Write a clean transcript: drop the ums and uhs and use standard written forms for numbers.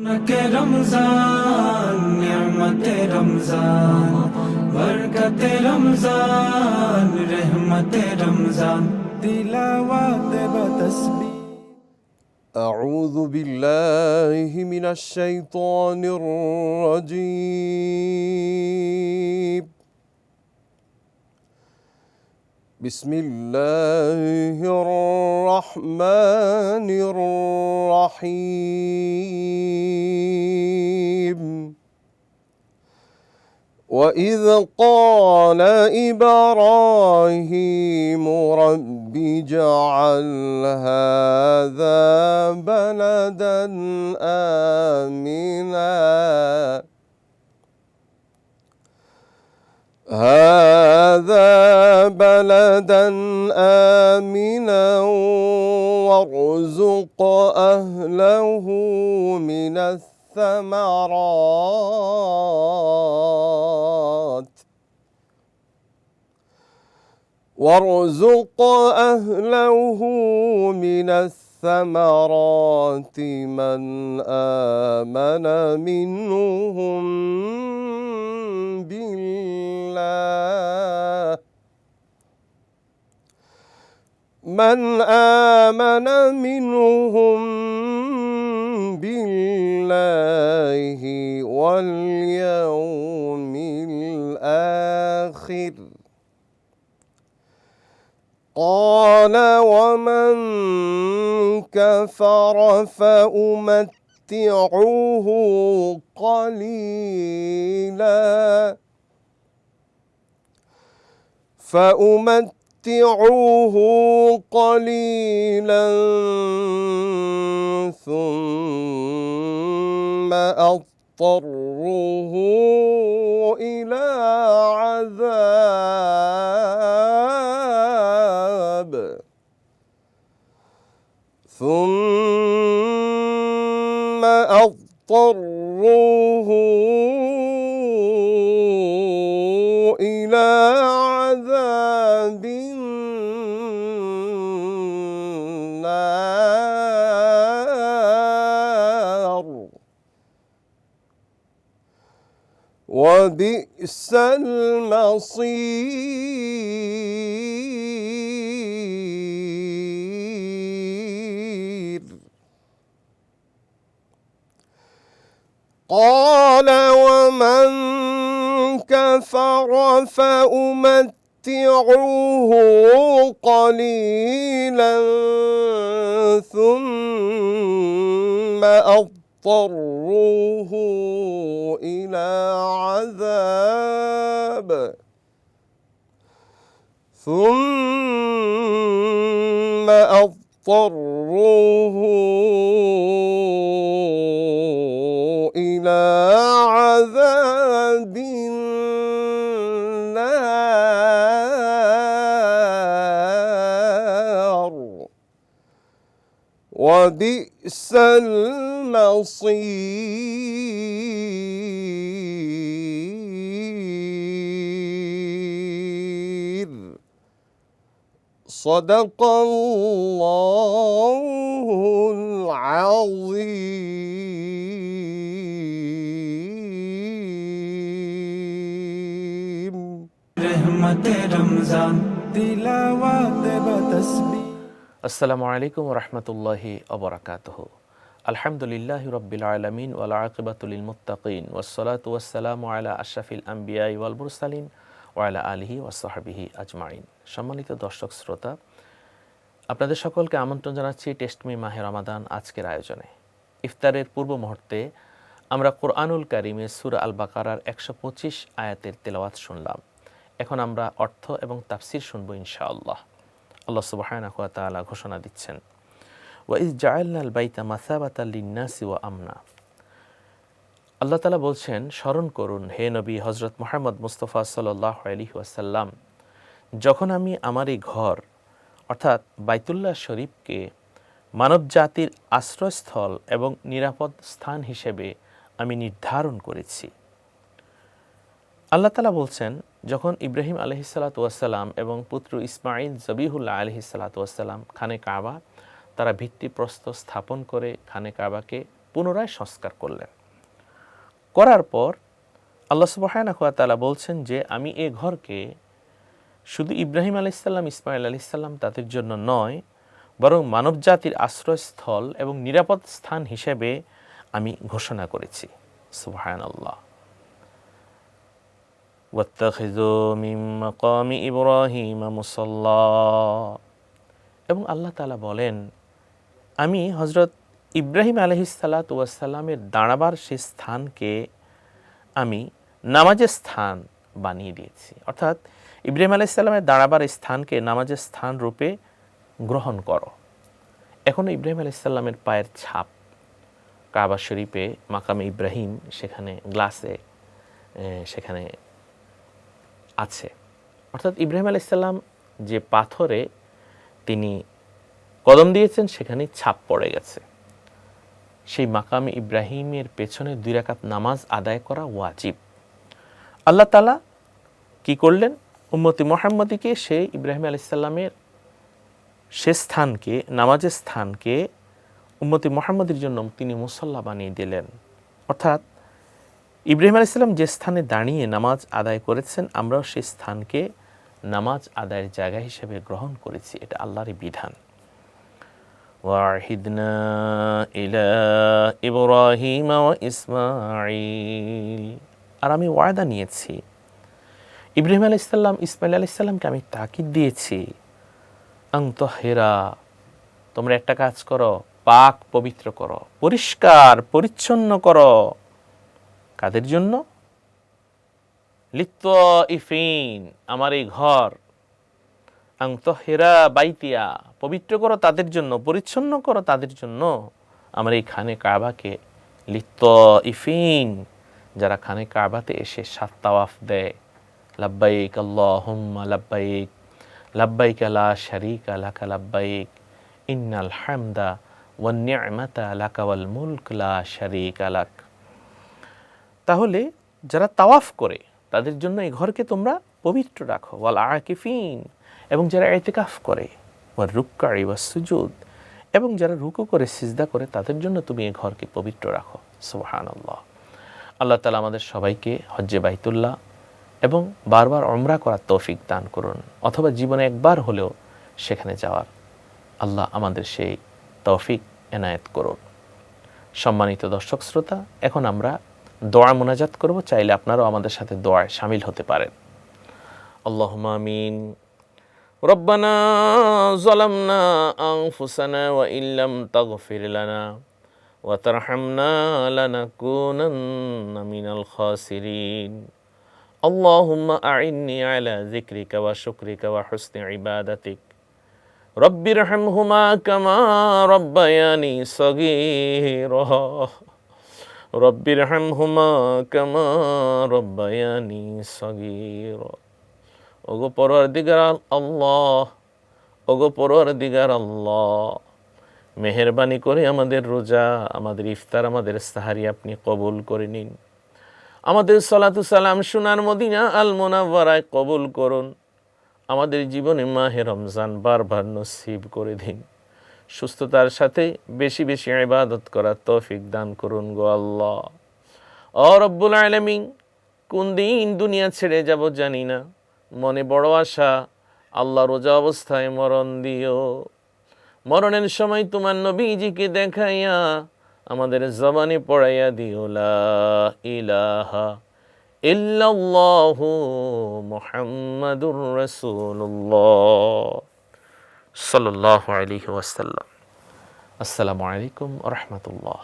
के रमजान नियमते रमजान बरकते रमजान रहमते रमजान तिलावत बतस्बीह। أعوذ بالله من الشيطان الرجيم. بسم الله الرحمن الرحيم. وإذ قال إبراهيم رب اجعل هذا بلدا آمنا وارزق أهله من الثمرات من آمن منهم بالله واليوم الآخر. قال ومن كفر فأمتعه قليلا ثم أضطره إلى عذاب النار وبئس المصير. قال ومن كفر فأمتعه قليلا ثم أضطره إلى عذاب النار وبئس المصير. صدق الله العظيم. रहमते रमजान तिलावत बतस्बीह। আসসালামু আলাইকুম ওয়া রাহমাতুল্লাহি ওয়া বারাকাতুহু। আলহামদুলিল্লাহি রাব্বিল আলামিন ওয়াল আকিবাতু লিল মুত্তাকিন ওয়াস সালাতু ওয়াস সালামু আলা আশরাফিল আমবিয়া ওয়াল মুরসালিন ওয়া আলা আলিহি ওয়া সাহবিহি আজমাইন। সম্মানিত দর্শক শ্রোতা, আপনাদের সকলকে আমন্ত্রণ জানাচ্ছি টেস্টমি মাহে রমাদান আজকের আয়োজনে। ইফতারের পূর্ব মুহূর্তে আমরা কোরআনুল কারীমের সূরা আল বাকারার 125 আয়াতের তেলাওয়াত শুনলাম। এখন আমরা অর্থ এবং তাফসীর শুনব ইনশাআল্লাহ। আল্লাহ সুবহানাহু ওয়া তাআলা ঘোষণা দিচ্ছেন, ওয়া ইয জাআলনাল বাইতা মাসাবাতাল লিন-নাসি ওয়া আমনা। আল্লাহ তাআলা বলছেন, স্মরণ করুন হে নবী হযরত মুহাম্মদ মুস্তাফা সাল্লাল্লাহু আলাইহি ওয়াসাল্লাম, যখন আমি আমার এই ঘর অর্থাৎ বাইতুল্লাহ শরীফকে মানবজাতির আশ্রয়স্থল এবং নিরাপদ স্থান হিসেবে আমি নির্ধারণ করেছি। আল্লাহ তাআলা বলছেন, যখন ইব্রাহিম আলাইহিসসালাতু ওয়াসসালাম এবং পুত্র ইসমাঈল জবিহুল্লাহ আলাইহিসসালাতু ওয়াসসালাম খানে কাবা তারা ভিত্তিপ্রস্তর স্থাপন করে খানে কাবাকে পুনরায় সংস্কার করলেন। করার পর আল্লাহ সুবহানাহু ওয়া তাআলা বলছেন যে আমি এ ঘরকে শুধু ইব্রাহিম আলাইহিস সালাম, ইসমাঈল আলাইহিস সালাম তাদের জন্য নয়, বরং মানবজাতির আশ্রয়স্থল এবং নিরাপদ স্থান হিসেবে আমি ঘোষণা করেছি। সুবহানাল্লাহ। ওয়াত্তাখিযু মিন মাকামি ইব্রাহিম মুসাল্লা। এবং আল্লাহ তাআলা বলেন আমি হযরত ইব্রাহিম আলাইহিস সালাতু ওয়াস সালামের দাঁড়াবার সেই স্থানকে আমি নামাজের স্থান বানিয়ে দিয়েছি। অর্থাৎ ইব্রাহিম আলাইহিস সালামের দাঁড়াবার স্থানকে নামাজের স্থান রূপে গ্রহণ করো। এখনও ইব্রাহিম আলাইহিস সালামের পায়ের ছাপ কাবা শরীফে মাকামে ইব্রাহিম সেখানে গ্লাসে সেখানে আছে। অর্থাৎ ইব্রাহিম আলাইহিস সালাম যে পাথরে তিনি কদম দিয়েছেন সেখানেই ছাপ পড়ে গেছে। সেই মাকামে ইব্রাহিমের পেছনে 2 রাকাত নামাজ আদায় করা ওয়াজিব। আল্লাহ তাআলা কি করলেন? উম্মতি মুহাম্মদীকে সেই ইব্রাহিম আলাইহিস সালামের সে স্থানকে, নামাজের স্থানকে উম্মতি মুহাম্মদের জন্য তিনি মুসাল্লা বানিয়ে দিলেন। অর্থাৎ ইব্রাহিম আলাইহিস সালাম যে স্থানে দাঁড়িয়ে নামাজ আদায় করেছেন, আমরাও সেই স্থানকে নামাজ আদায়ের জায়গা হিসেবে গ্রহণ করেছি। এটা আল্লাহরই বিধান। ওয়াহিদনা ইলা ইব্রাহিম ওয়া ইসমাঈল। আর আমি ওয়াদা নিয়েছি ইব্রাহিম আলাইহিস সালাম, ইসমাঈল আলাইহিস সালামকে আমি তাকিদ দিয়েছি আন তাহিরা, তোমরা একটা কাজ করো, পাক পবিত্র করো, পরিষ্কার পরিচ্ছন্ন করো। কাদের জন্য? লিত্তাইফিন, আমার এই ঘর। আন তাহিরা বাইতিয়া, পবিত্র করো তাদের জন্য, পরিচ্ছন্ন করো তাদের জন্য আমার এই খানে কাবাকে। লিত্তাইফিন, যারা খানে কাবাতে এসে 7 তাওয়াফ দেয়, লাব্বাইক আল্লাহুম্মা লাব্বাইক, লাব্বাইক লা শারীকা লাকা লাব্বাইক, ইন্নাল হামদা ওয়ান নি'মাতা লাকা ওয়াল মুলক লা শারীকা লাক। তাহলে যারা তাওয়াফ করে তাদের জন্য এই ঘরকে তোমরা পবিত্র রাখো। ওয়াল আকিফিন, এবং যারা ইতিকাফ করে, ওয়ার রুকআই ওয়াস সুজুদ, এবং যারা রুকু করে সিজদা করে তাদের জন্য তুমি এই ঘরকে পবিত্র রাখো। সুবহানাল্লাহ। আল্লাহ তাআলা আমাদের সবাইকে হজ্জে বাইতুল্লাহ এবং বারবার উমরা করার তৌফিক দান করুন, অথবা জীবনে একবার হলেও সেখানে যাওয়ার আল্লাহ আমাদের সেই তৌফিক এনায়েত করুন। সম্মানিত দর্শক শ্রোতা, এখন আমরা দোয়া মোনাজাত করব। চাইলে আপনারাও আমাদের সাথে দোয়ায় শামিল হতে পারেন। আল্লাহুম্মা আমিন। রব্বানা যালামনা আনফুসানা ওয়া ইল্লাম তাগফির লানা ওয়া তারহামনা লানাকুনান্না মিনাল খাসিরিন। আল্লাহুম্মা আইন্নি আলা যিকরিকা ওয়া শুকরিকা ওয়া হুসনি ইবাদাতিক। রব্বিরহামহুমা কামা রব্বায়ানি সগীরা। রব্বিরহামহুমা কামা রব্বায়ানি সগীরা। ওগো পরওয়ারদিগার আল্লাহ, ওগো পরওয়ারদিগার আল্লাহ, মেহেরবানি করে আমাদের রোজা, আমাদের ইফতার, আমাদের সাহারি আপনি কবুল করে নিন। আমাদের সালাতু সালাম সোনার মদিনা আল মুনাওয়ারায় কবুল করুন। আমাদের জীবনে মাহে রমজান বারবার নসিব করে দিন। সুস্থতার সাথে বেশি বেশি ইবাদত করার তৌফিক দান করুন গো আল্লাহ। ও রব্বুল আলামিন, কোন দিন দুনিয়া ছেড়ে যাব জানি না, মনে বড় আশা, আল্লাহ রোজা অবস্থায় মরণ দিও। মরণের সময় তোমার নবীজিকে দেখাইয়া আমাদের জবানে পড়াইয়া দিও লা ইলাহা ইল্লাল্লাহু মুহাম্মাদুর রাসূলুল্লাহ সাল্লাল্লাহু আলাইহি ওয়াসাল্লাম। আসসালামু আলাইকুম ওয়া রাহমাতুল্লাহ।